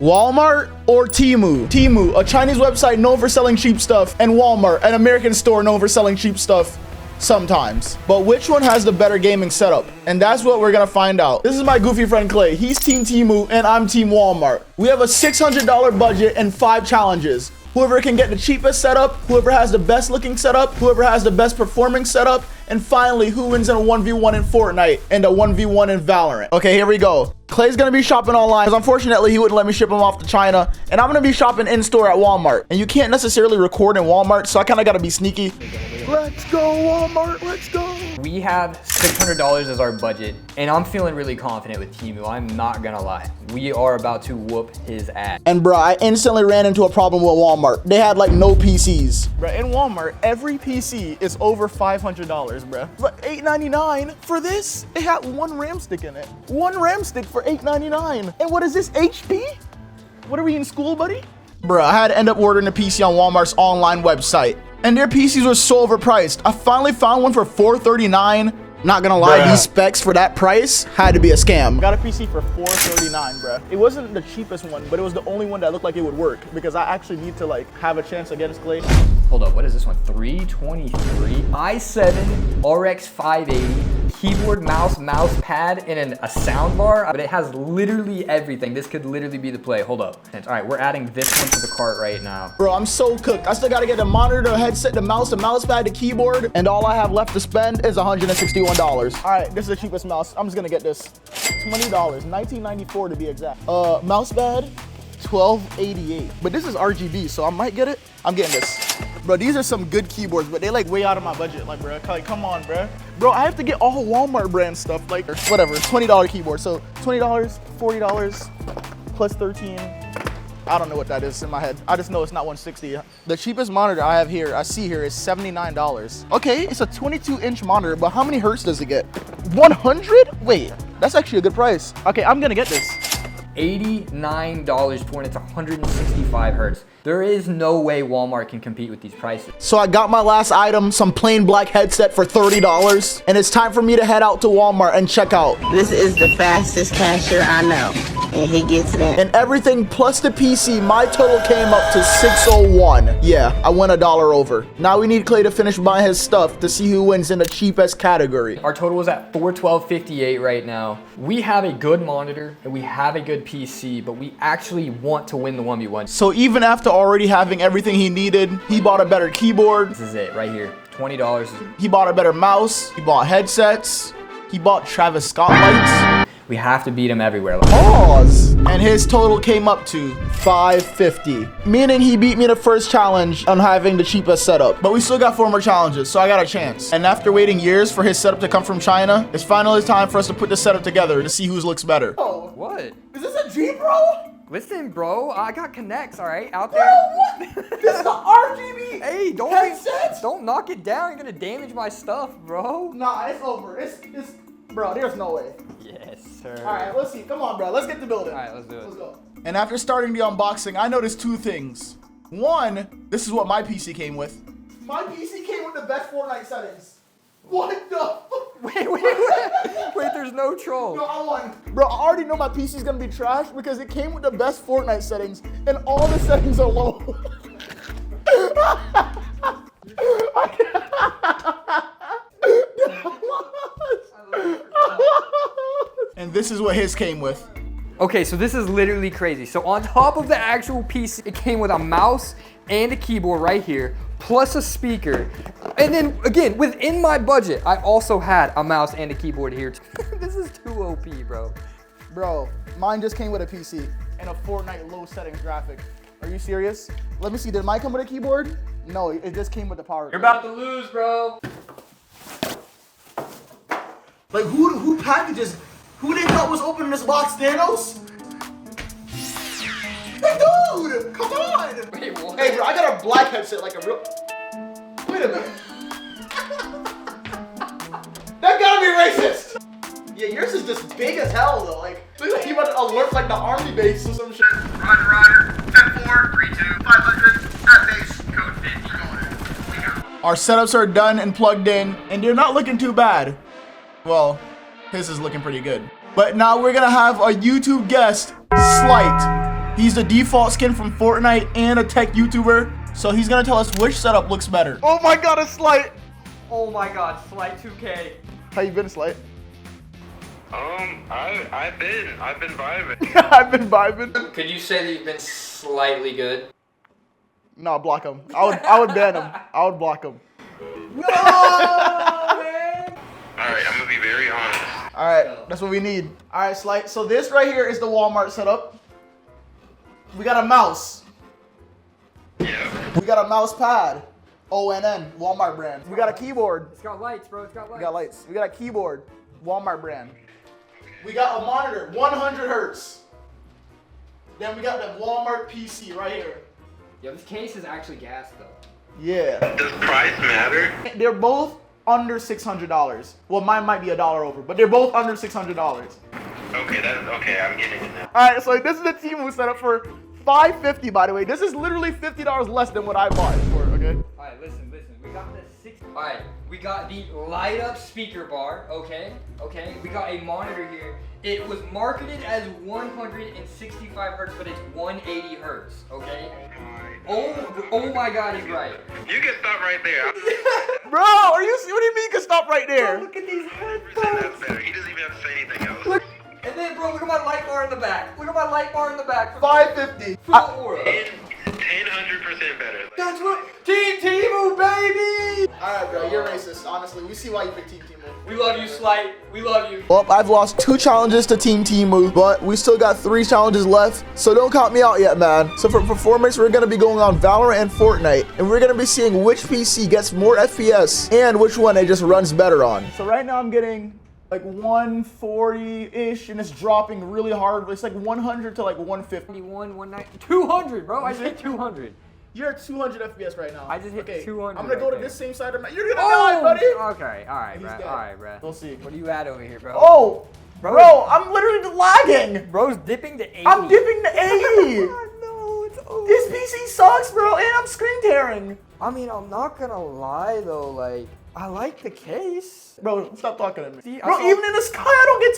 Walmart or Temu? Temu, a Chinese website known for selling cheap stuff, and Walmart, an American store known for selling cheap stuff sometimes. But which one has the better gaming setup? And that's what we're gonna find out. This is my goofy friend Clay. He's Team Temu and I'm Team Walmart. We have a $600 budget and 5 challenges. Whoever can get the cheapest setup, whoever has the best looking setup, whoever has the best performing setup, and finally, who wins in a 1v1 in Fortnite and a 1v1 in Valorant. Okay, here we go. Clay's gonna be shopping online because unfortunately he wouldn't let me ship him off to China, and I'm gonna be shopping in store at Walmart. And you can't necessarily record in Walmart, so I kind of gotta be sneaky. Let's go Walmart, let's go. We have $600 as our budget, and I'm feeling really confident with Temu. I'm not gonna lie. We are about to whoop his ass. And bro, I instantly ran into a problem with Walmart. They had like no PCs. Bro, in Walmart, every PC is over $500, bro. But $8.99 for this, it had one RAM stick in it. One RAM stick for $8.99. And what is this, HP? What are we in school, buddy? Bro, I had to end up ordering a PC on Walmart's online website, and their PCs were so overpriced. I finally found one for $439. Not gonna lie, these specs for that price had to be a scam. Got a PC for $439, bro. It wasn't the cheapest one, but it was the only one that looked like it would work because I actually need to like have a chance against Clay. Hold up, what is this one? 323 i7 RX 580 keyboard, mouse pad, and a sound bar. But it has literally everything. This could literally be the play. Hold up. All right, we're adding this one to the cart right now. Bro, I'm so cooked. I still gotta get the monitor, the headset, the mouse pad, the keyboard, and all I have left to spend is $161. All right, this is the cheapest mouse. I'm just gonna get this. $20, $19.94 to be exact. Mouse pad, $12.88. But this is RGB, so I might get it. I'm getting this. Bro, these are some good keyboards, but they like way out of my budget. Like, bro, like, come on, bro. Bro, I have to get all Walmart brand stuff. Like, whatever, $20 keyboard. So $20, $40 plus 13. I don't know what that is in my head. I just know it's not 160. The cheapest monitor I see here is $79. Okay, it's a 22-inch monitor, but how many hertz does it get? 100? Wait, that's actually a good price. Okay, I'm gonna get this. $89 for it. It's 165 hertz. There is no way Walmart can compete with these prices. So I got my last item, some plain black headset for $30, and it's time for me to head out to Walmart and check out. This is the fastest cashier I know, and he gets it in. And everything plus the PC, my total came up to $601. Yeah, I went $1 over. Now we need Clay to finish buying his stuff to see who wins in the cheapest category. Our total is at $412.58 right now. We have a good monitor and we have a good PC, but we actually want to win the 1v1. So even after already having everything he needed, he bought a better keyboard. This is it right here, $20. He bought a better mouse. He bought headsets. He bought Travis Scott lights. We have to beat him everywhere. Pause. And his total came up to $550, meaning he beat me the first challenge on having the cheapest setup. But we still got 4 more challenges, so I got a chance. And after waiting years for his setup to come from China, it's finally time for us to put the setup together to see whose looks better. Oh, What? is this a G, bro? Listen, bro, I got connects, all right, out Bro, there. what? This is the RGB Hey, headset? don't knock it down. You're gonna damage my stuff, bro. Nah, it's over. It's, bro, there's no way. Yes, sir. All right, let's see. Come on, bro. Let's get the building. All right, let's do it. Let's go. And after starting the unboxing, I noticed 2 things. One, this is what my PC came with. My PC came with the best Fortnite settings. What the? Wait, there's no troll. No, I won. Bro, I already know my PC's gonna be trash because it came with the best Fortnite settings, and all the settings are low. And this is what his came with. Okay, so this is literally crazy. So on top of the actual PC, it came with a mouse and a keyboard right here, plus a speaker. And then again, within my budget, I also had a mouse and a keyboard here. This is too OP, bro. Bro, mine just came with a PC and a Fortnite low settings graphic. Are you serious? Let me see, did mine come with a keyboard? No, it just came with the power. You're about to lose, bro. Like who packages, who they thought was opening this box, Thanos? Hey dude, come on! Wait, what? Hey bro, I got a black headset like a real, wait a minute. That gotta be racist! Yeah, yours is just big as hell though, like, looks like you about to alert like the army base or some shit. Roger, 10-4, 3-2, 500, at base, code 50, going. We go. Our setups are done and plugged in, and they're not looking too bad. Well, his is looking pretty good. But now we're gonna have a YouTube guest, Slight. He's the default skin from Fortnite and a tech YouTuber. So he's gonna tell us which setup looks better. Oh my God, a Slight. Oh my God, Slight 2K. How you been, Slight? I've been vibing. I've been vibing. Could you say that you've been slightly good? No, block him. I would ban him. I would block him. No, man. Alright, I'm gonna be very honest. All right, that's what we need. All right, Slight. So this right here is the Walmart setup. We got a mouse. Yeah. We got a mouse pad. ONN, Walmart brand. We got a keyboard. It's got lights, bro. It's got lights. We got lights. We got a keyboard. Walmart brand. We got a monitor, 100 hertz. Then we got the Walmart PC right here. Yo, this case is actually gas, though. Yeah. Does price matter? They're both under $600. Well, mine might be $1 over, but they're both under $600. Okay, I'm getting it now. All right, so this is the Temu setup for $550, by the way. This is literally $50 less than what I bought it for, okay? All right, listen. We got the All right, we got the light up speaker bar, okay? We got a monitor here. It was marketed as 165 hertz, but it's 180 hertz, okay? Oh my God, he's right. You can stop right there. Bro, what do you mean you can stop right there? Look at these 100% headphones. that's better. He doesn't even have to say anything else. Look, and then, bro, look at my light bar in the back. Look at my light bar in the back. $550. For the Aura. 100% better. That's what Team Temu, baby. All right, bro, you're racist. Honestly, we see why you picked Team Temu. We love you, Slight. We love you. Well, I've lost 2 challenges to Team Temu, but we still got 3 challenges left, so don't count me out yet, man. So for performance, we're gonna be going on Valorant and Fortnite, and we're gonna be seeing which PC gets more FPS and which one it just runs better on. So right now I'm getting like 140-ish, and it's dropping really hard. It's like 100 to like 150. 91, 190, 200, bro. I just hit 200. You're at 200 FPS right now. I just hit 200 I'm gonna go right to there. this same side of my. You're gonna die, buddy. Okay, all right, He's bro. dead. All right, bro. We'll see. What are you at over here, bro? Oh, bro, I'm literally lagging. Bro's dipping to 80. I'm dipping to 80. I know, it's over. This PC sucks, bro, and I'm screen tearing. I mean, I'm not gonna lie though, like, I like the case. Bro, stop talking to me. See, Bro, even in the sky, I don't get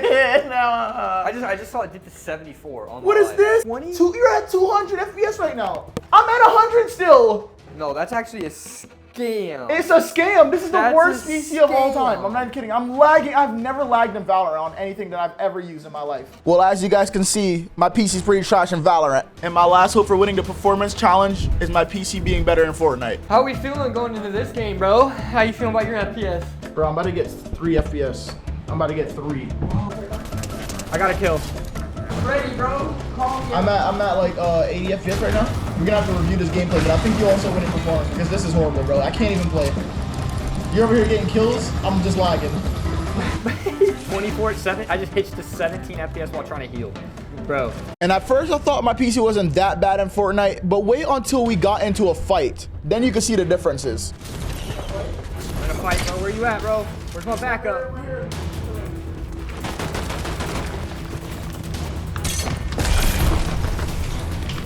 200. Nah. I just saw it did to 74 on What my is life. this? 20? You're at 200 FPS right now. I'm at 100 still. No, that's actually a scam. It's a scam. This is the That's worst a PC of all scam. time. I'm not even kidding. I'm lagging. I've never lagged in Valorant on anything that I've ever used in my life. Well, as you guys can see, my PC's pretty trash in Valorant. And my last hope for winning the performance challenge is my PC being better in Fortnite. How we feeling going into this game, bro? How you feeling about your FPS? Bro, I'm about to get 3 FPS. I'm about to get 3. I got a kill. Ready, bro. Call me. I'm at like 80 FPS right now. We're gonna have to review this gameplay, but I think you'll also win in performance because this is horrible, bro. I can't even play. You're over here getting kills. I'm just lagging. 24/7. I just hitched to 17 FPS while trying to heal, bro. And at first I thought my PC wasn't that bad in Fortnite, but wait until we got into a fight. Then you can see the differences. I'm gonna fight, bro. Where you at, bro? Where's my backup?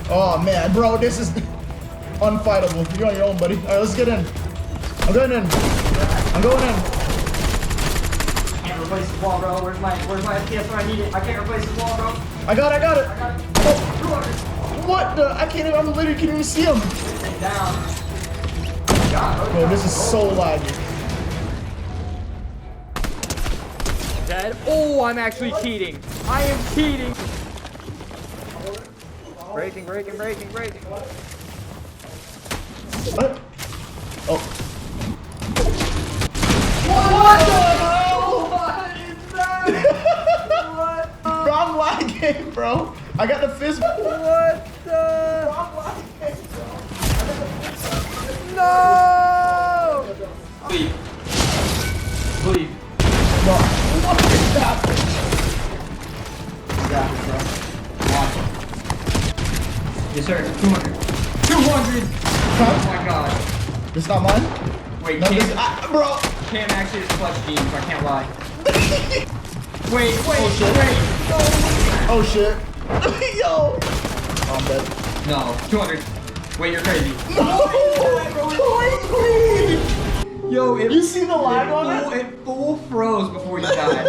Oh man, bro, this is unfightable. You're on your own, buddy. All right, let's get in. I'm going in. I'm going in. Can't replace the wall, bro. Where's my FPS when I need it? I can't replace the wall, bro. I got it. Oh, What the? I can't even. I'm literally can't even see him. down. Bro, this is so laggy. Dead. Oh, I'm actually cheating. I am cheating. Breaking. What? Oh. What the hell? What is that? What? Bro, I'm lagging, bro. I got the fist. What the? I'm lagging, bro. No! Bleed. Bro, what is happening? Yeah, bro. Watch. Yes, sir. 200. 200! Oh my god. This is not mine? Wait, No, Cam, this bro. Cam actually is clutch jeans, I can't lie. Wait. Oh shit. Yo. Oh, I'm dead. No, 200. Wait, you're crazy. Yo, you see the lag on it? It full froze before you died.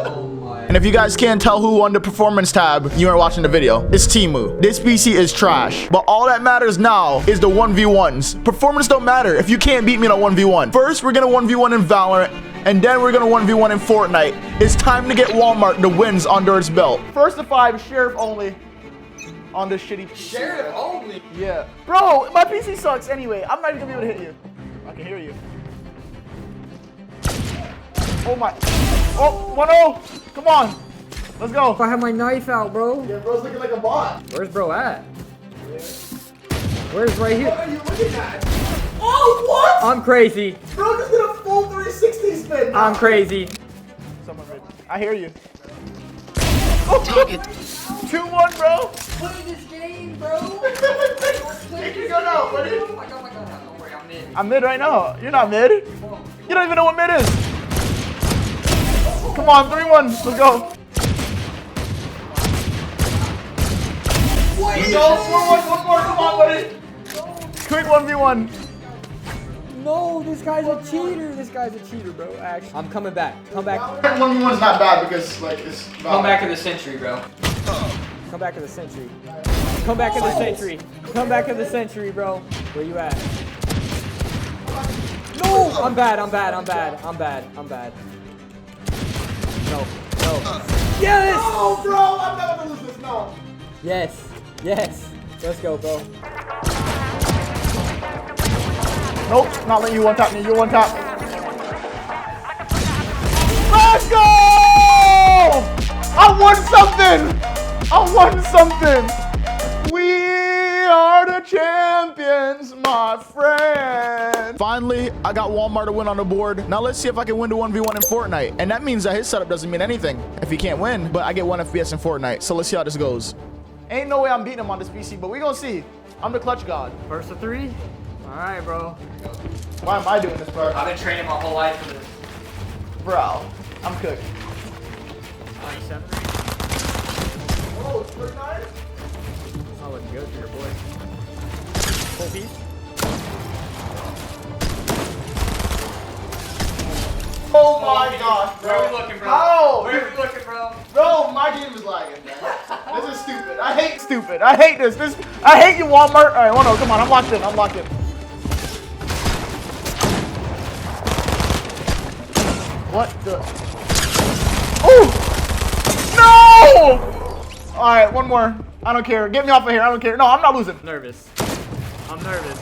Oh my. And if you guys can't tell who won the performance tab, you aren't watching the video. It's Temu. This PC is trash. But all that matters now is the 1v1s. Performance don't matter if you can't beat me in a 1v1. First, we're gonna 1v1 in Valorant, and then we're gonna 1v1 in Fortnite. It's time to get Walmart the wins under its belt. First to 5, sheriff only. On this shitty PC. Sheriff only. Yeah. Bro, my PC sucks anyway. I'm not even gonna be able to hit you. I can hear you. Oh my. Oh, 1-0. Come on. Let's go. If I have my knife out, bro. Yeah, bro's looking like a bot. Where's bro at? Where's right here? What are you looking at? Oh, what? I'm crazy. Bro just did a full 360 spin. I'm crazy. Someone ready. I hear you. Oh, 2-1, bro. Play this game, bro. Take your gun out, buddy. Oh my god, don't worry, I'm in. I'm mid right now. You're not mid. You don't even know what mid is. Come on, 3-1. Let's go. Let's go. 4-1. One more. Come on, buddy. Quick 1v1. No, this guy's a cheater. This guy's a cheater, bro. Actually, I'm coming back. Come back. 1v1 is not bad because like it's. Come back to the century, bro. Come back to the century. Come back to the century. Come back to the century, bro. Where you at? No! I'm bad. No. Yes! Oh, bro, I'm never gonna lose this. No. Yes. Let's go, bro. Nope, not letting you one tap me. You're one tap. Let's go! I won something. We are the champions, my friend. Finally, I got Walmart to win on the board. Now let's see if I can win the 1v1 in Fortnite. And that means that his setup doesn't mean anything if he can't win, but I get 1 FPS in Fortnite. So let's see how this goes. Ain't no way I'm beating him on this PC, but we gonna see. I'm the clutch god. First to 3. All right, bro. Why am I doing this, bro? I've been training my whole life for this. Bro, I'm cooked. 97. Oh, it's 39? Not looking good for your boy. Full piece. Oh my gosh, bro. Where are we looking, bro? How? Where are we looking, bro? Bro, my game is lagging, man. This is stupid. I hate stupid. I hate this. I hate you, Walmart. All right, 1-0. Come on, I'm locked in. What the? Oh! No! All right, one more. I don't care. Get me off of here. I don't care. No, I'm not losing. Nervous. I'm nervous.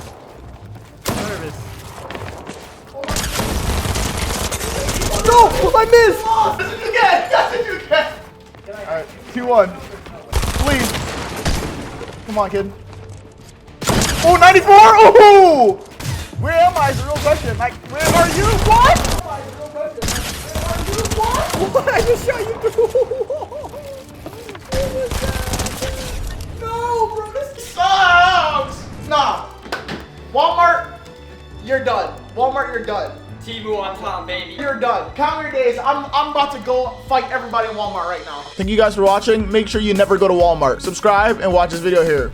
No! I missed! Oh, that's what you get. All right, 2-1. Please. Come on, kid. Oh, 94! Oh! Where am I is the real question. Like, where are you? What? What? I just shot you through a wall. No, bro, this sucks. Nah. Walmart, you're done. You're done. Temu on top, baby. You're done. Count your days. I'm about to go fight everybody in Walmart right now. Thank you guys for watching. Make sure you never go to Walmart. Subscribe and watch this video here.